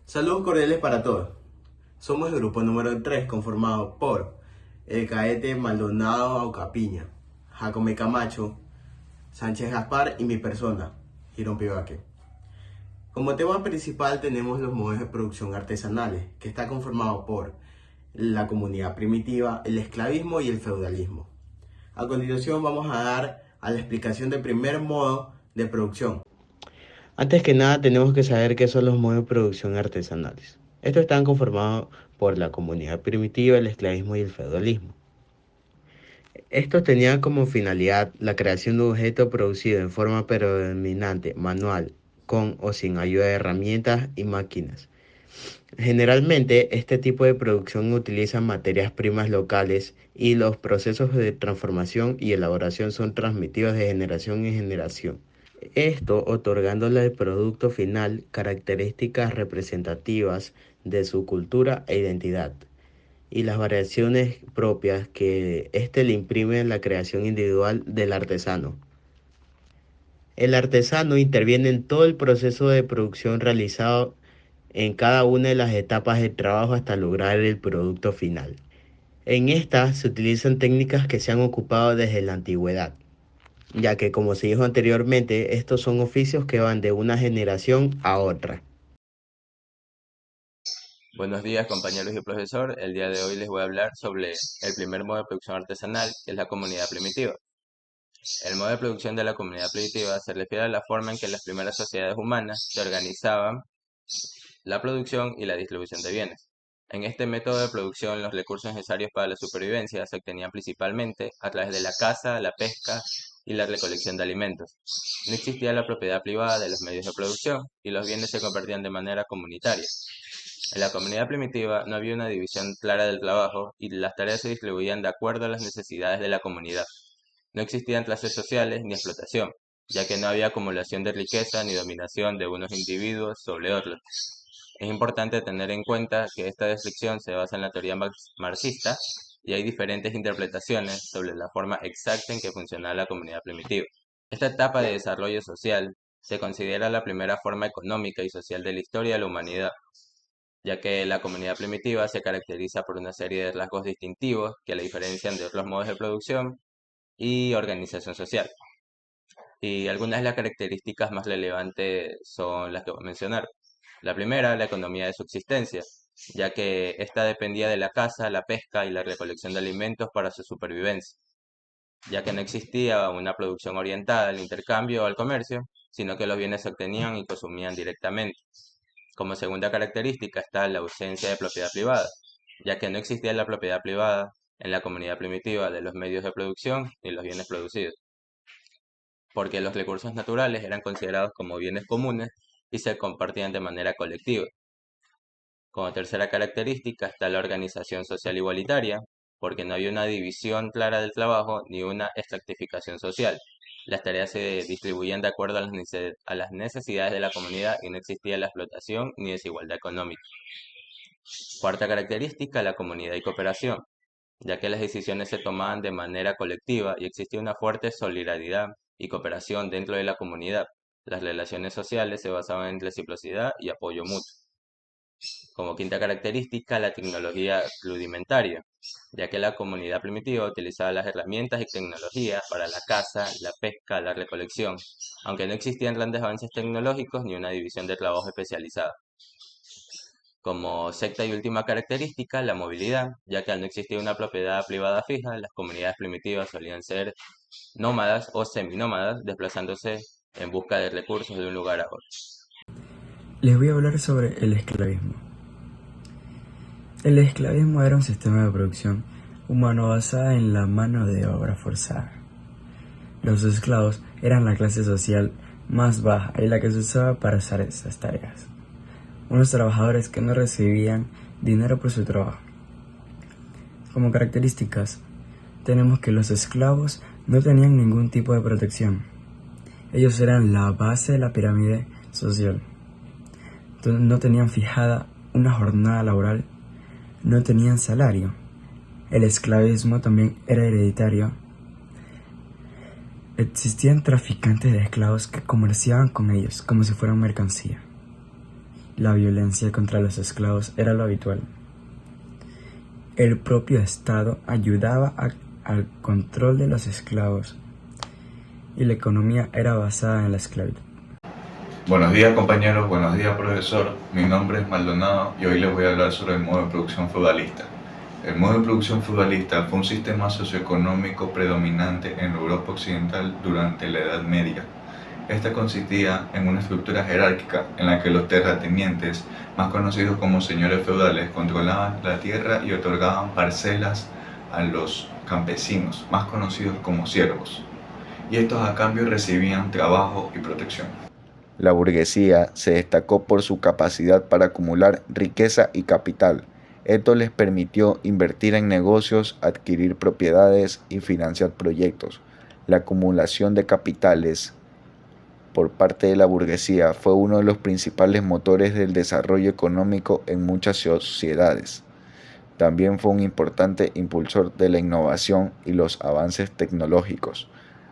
Saludos cordiales para todos. Somos el grupo número 3 conformado por el caete Maldonado Aucapiña, Jacome Camacho, Sánchez Gaspar y mi persona, Girón Pivaque. Como tema principal tenemos los modos de producción artesanales, que está conformado por la comunidad primitiva, el esclavismo y el feudalismo. A continuación vamos a dar a la explicación del primer modo de producción. Antes que nada tenemos que saber qué son los modos de producción artesanales. Estos están conformados por la comunidad primitiva, el esclavismo y el feudalismo. Estos tenían como finalidad la creación de un objeto producido en forma predominante, manual, con o sin ayuda de herramientas y máquinas. Generalmente, este tipo de producción utiliza materias primas locales y los procesos de transformación y elaboración son transmitidos de generación en generación. Esto otorgándole al producto final características representativas de su cultura e identidad y las variaciones propias que éste le imprime en la creación individual del artesano. El artesano interviene en todo el proceso de producción realizado en cada una de las etapas del trabajo hasta lograr el producto final. En esta se utilizan técnicas que se han ocupado desde la antigüedad, ya que como se dijo anteriormente, estos son oficios que van de una generación a otra. Buenos días compañeros y profesor, el día de hoy les voy a hablar sobre el primer modo de producción artesanal, que es la comunidad primitiva. El modo de producción de la comunidad primitiva se refiere a la forma en que las primeras sociedades humanas se organizaban la producción y la distribución de bienes. En este método de producción, los recursos necesarios para la supervivencia se obtenían principalmente a través de la caza, la pesca y la recolección de alimentos. No existía la propiedad privada de los medios de producción y los bienes se compartían de manera comunitaria. En la comunidad primitiva no había una división clara del trabajo y las tareas se distribuían de acuerdo a las necesidades de la comunidad. No existían clases sociales ni explotación, ya que no había acumulación de riqueza ni dominación de unos individuos sobre otros. Es importante tener en cuenta que esta descripción se basa en la teoría marxista y hay diferentes interpretaciones sobre la forma exacta en que funcionaba la comunidad primitiva. Esta etapa de desarrollo social se considera la primera forma económica y social de la historia de la humanidad, ya que la comunidad primitiva se caracteriza por una serie de rasgos distintivos que la diferencian de otros modos de producción y organización social. Y algunas de las características más relevantes son las que voy a mencionar. La primera, la economía de subsistencia, ya que esta dependía de la caza, la pesca y la recolección de alimentos para su supervivencia, ya que no existía una producción orientada al intercambio o al comercio, sino que los bienes se obtenían y consumían directamente. Como segunda característica está la ausencia de propiedad privada, ya que no existía la propiedad privada en la comunidad primitiva de los medios de producción y los bienes producidos, porque los recursos naturales eran considerados como bienes comunes y se compartían de manera colectiva. Como tercera característica está la organización social igualitaria, porque no había una división clara del trabajo ni una estratificación social. Las tareas se distribuían de acuerdo a las necesidades de la comunidad y no existía la explotación ni desigualdad económica. Cuarta característica, la comunidad y cooperación, ya que las decisiones se tomaban de manera colectiva y existía una fuerte solidaridad y cooperación dentro de la comunidad. Las relaciones sociales se basaban en reciprocidad y apoyo mutuo. Como quinta característica, la tecnología rudimentaria, ya que la comunidad primitiva utilizaba las herramientas y tecnologías para la caza, la pesca, la recolección, aunque no existían grandes avances tecnológicos ni una división de trabajo especializada. Como sexta y última característica, la movilidad, ya que al no existir una propiedad privada fija, las comunidades primitivas solían ser nómadas o seminómadas, desplazándose en busca de recursos de un lugar a otro. Les voy a hablar sobre el esclavismo. El esclavismo era un sistema de producción humano basada en la mano de obra forzada. Los esclavos eran la clase social más baja y la que se usaba para hacer esas tareas. Unos trabajadores que no recibían dinero por su trabajo. Como características, tenemos que los esclavos no tenían ningún tipo de protección. Ellos eran la base de la pirámide social. No tenían fijada una jornada laboral, no tenían salario. El esclavismo también era hereditario. Existían traficantes de esclavos que comerciaban con ellos como si fueran mercancía. La violencia contra los esclavos era lo habitual. El propio Estado ayudaba al control de los esclavos y la economía era basada en la esclavitud. Buenos días compañeros, buenos días profesor. Mi nombre es Maldonado y hoy les voy a hablar sobre el modo de producción feudalista. El modo de producción feudalista fue un sistema socioeconómico predominante en Europa occidental durante la Edad Media. Esta consistía en una estructura jerárquica en la que los terratenientes, más conocidos como señores feudales, controlaban la tierra y otorgaban parcelas a los campesinos, más conocidos como siervos, y estos a cambio recibían trabajo y protección. La burguesía se destacó por su capacidad para acumular riqueza y capital. Esto les permitió invertir en negocios, adquirir propiedades y financiar proyectos. La acumulación de capitales por parte de la burguesía fue uno de los principales motores del desarrollo económico en muchas sociedades. También fue un importante impulsor de la innovación y los avances tecnológicos.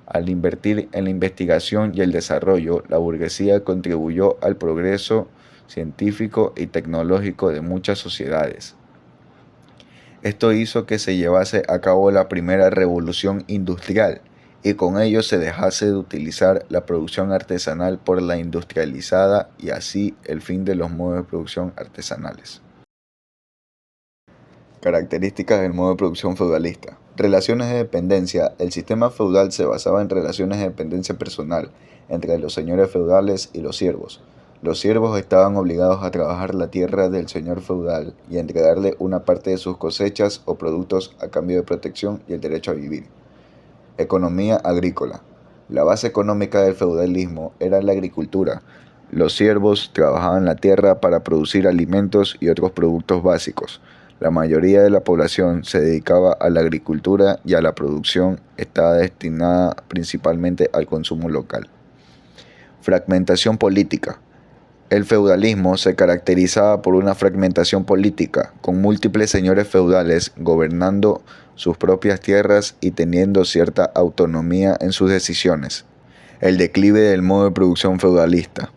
Al invertir en la investigación y el desarrollo, la burguesía contribuyó al progreso científico y tecnológico de muchas sociedades. Esto hizo que se llevase a cabo la primera revolución industrial y con ello se dejase de utilizar la producción artesanal por la industrializada y así el fin de los modos de producción artesanales. Características del modo de producción feudalista. Relaciones de dependencia. El sistema feudal se basaba en relaciones de dependencia personal entre los señores feudales y los siervos. Los siervos estaban obligados a trabajar la tierra del señor feudal y a entregarle una parte de sus cosechas o productos a cambio de protección y el derecho a vivir. Economía agrícola. La base económica del feudalismo era la agricultura. Los siervos trabajaban la tierra para producir alimentos y otros productos básicos. La mayoría de la población se dedicaba a la agricultura y a la producción estaba destinada principalmente al consumo local. Fragmentación política. El feudalismo se caracterizaba por una fragmentación política, con múltiples señores feudales gobernando sus propias tierras y teniendo cierta autonomía en sus decisiones. El declive del modo de producción feudalista.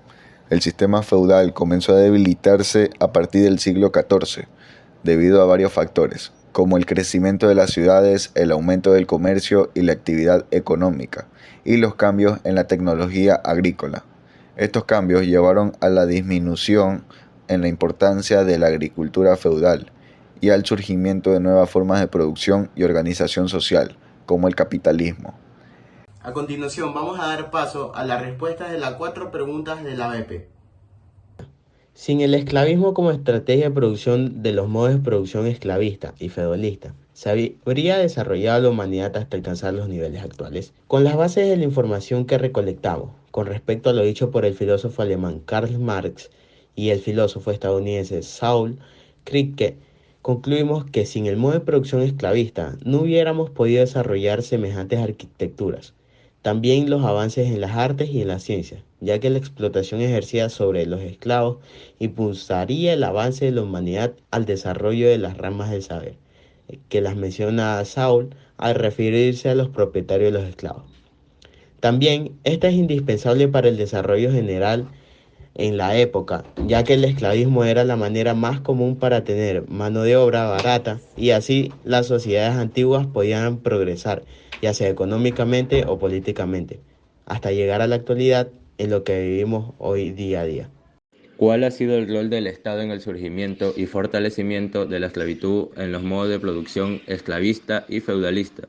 El sistema feudal comenzó a debilitarse a partir del siglo XIV, debido a varios factores, como el crecimiento de las ciudades, el aumento del comercio y la actividad económica, y los cambios en la tecnología agrícola. Estos cambios llevaron a la disminución en la importancia de la agricultura feudal y al surgimiento de nuevas formas de producción y organización social, como el capitalismo. A continuación vamos a dar paso a las respuestas de las 4 preguntas de la BP. Sin el esclavismo como estrategia de producción de los modos de producción esclavista y feudalista, ¿se habría desarrollado la humanidad hasta alcanzar los niveles actuales? Con las bases de la información que recolectamos, con respecto a lo dicho por el filósofo alemán Karl Marx y el filósofo estadounidense Saul Kripke, concluimos que sin el modo de producción esclavista no hubiéramos podido desarrollar semejantes arquitecturas. También los avances en las artes y en las ciencias, ya que la explotación ejercida sobre los esclavos impulsaría el avance de la humanidad al desarrollo de las ramas del saber, que las menciona Saul al referirse a los propietarios de los esclavos. También esta es indispensable para el desarrollo general en la época, ya que el esclavismo era la manera más común para tener mano de obra barata y así las sociedades antiguas podían progresar, ya sea económicamente o políticamente, hasta llegar a la actualidad en lo que vivimos hoy día a día. ¿Cuál ha sido el rol del Estado en el surgimiento y fortalecimiento de la esclavitud en los modos de producción esclavista y feudalista?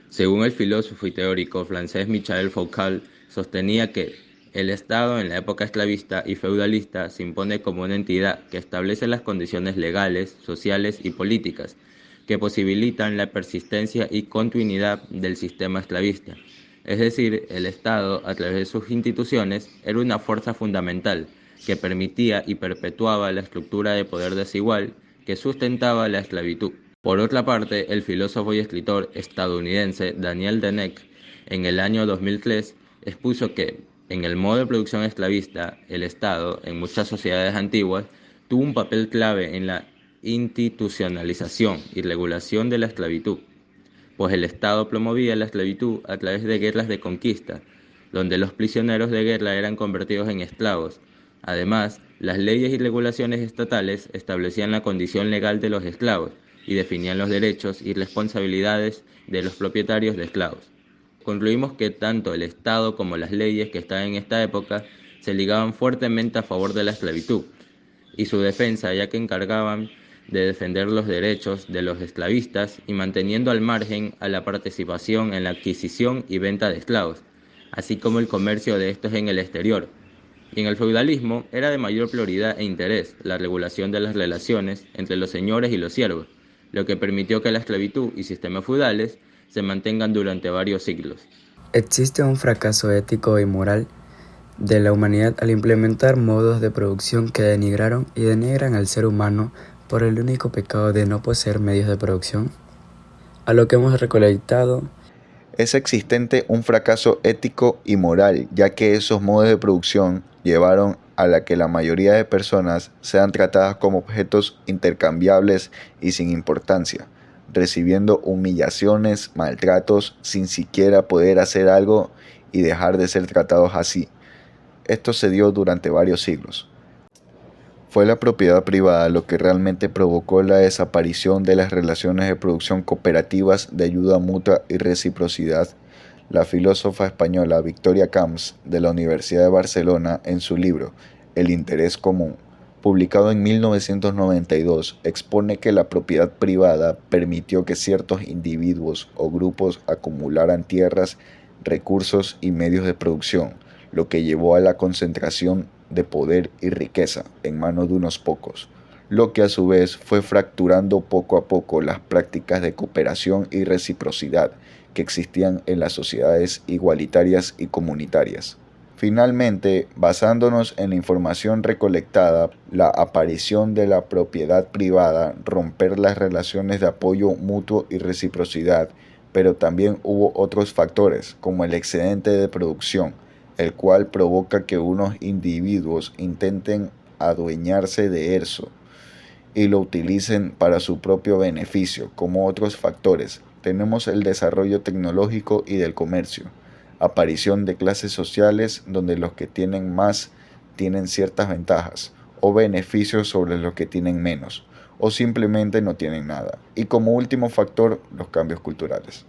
Según el filósofo y teórico francés Michel Foucault, sostenía que el Estado en la época esclavista y feudalista se impone como una entidad que establece las condiciones legales, sociales y políticas que posibilitan la persistencia y continuidad del sistema esclavista. Es decir, el Estado, a través de sus instituciones, era una fuerza fundamental que permitía y perpetuaba la estructura de poder desigual que sustentaba la esclavitud. Por otra parte, el filósofo y escritor estadounidense Daniel Dennett, en el año 2003, expuso que, en el modo de producción esclavista, el Estado, en muchas sociedades antiguas, tuvo un papel clave en la institucionalización y regulación de la esclavitud, pues el Estado promovía la esclavitud a través de guerras de conquista, donde los prisioneros de guerra eran convertidos en esclavos, Además, las leyes y regulaciones estatales establecían la condición legal de los esclavos y definían los derechos y responsabilidades de los propietarios de esclavos. Concluimos que tanto el Estado como las leyes que estaban en esta época se ligaban fuertemente a favor de la esclavitud y su defensa, ya que encargaban de defender los derechos de los esclavistas y manteniendo al margen a la participación en la adquisición y venta de esclavos, así como el comercio de estos en el exterior. Y en el feudalismo era de mayor prioridad e interés la regulación de las relaciones entre los señores y los siervos, lo que permitió que la esclavitud y sistemas feudales se mantengan durante varios siglos. Existe un fracaso ético y moral de la humanidad al implementar modos de producción que denigraron y denigran al ser humano por el único pecado de no poseer medios de producción. A lo que hemos recolectado, Es existente un fracaso ético y moral, ya que esos modos de producción llevaron a la que la mayoría de personas sean tratadas como objetos intercambiables y sin importancia, recibiendo humillaciones, maltratos, sin siquiera poder hacer algo y dejar de ser tratados así. Esto se dio durante varios siglos. Fue la propiedad privada lo que realmente provocó la desaparición de las relaciones de producción cooperativas de ayuda mutua y reciprocidad. La filósofa española Victoria Camps, de la Universidad de Barcelona, en su libro El interés común, publicado en 1992, expone que la propiedad privada permitió que ciertos individuos o grupos acumularan tierras, recursos y medios de producción, lo que llevó a la concentración de poder y riqueza en manos de unos pocos, lo que a su vez fue fracturando poco a poco las prácticas de cooperación y reciprocidad que existían en las sociedades igualitarias y comunitarias. Finalmente, basándonos en la información recolectada, la aparición de la propiedad privada, romper las relaciones de apoyo mutuo y reciprocidad, pero también hubo otros factores, como el excedente de producción, el cual provoca que unos individuos intenten adueñarse de eso y lo utilicen para su propio beneficio. Como otros factores, tenemos el desarrollo tecnológico y del comercio, aparición de clases sociales donde los que tienen más tienen ciertas ventajas o beneficios sobre los que tienen menos, o simplemente no tienen nada. Y como último factor, los cambios culturales.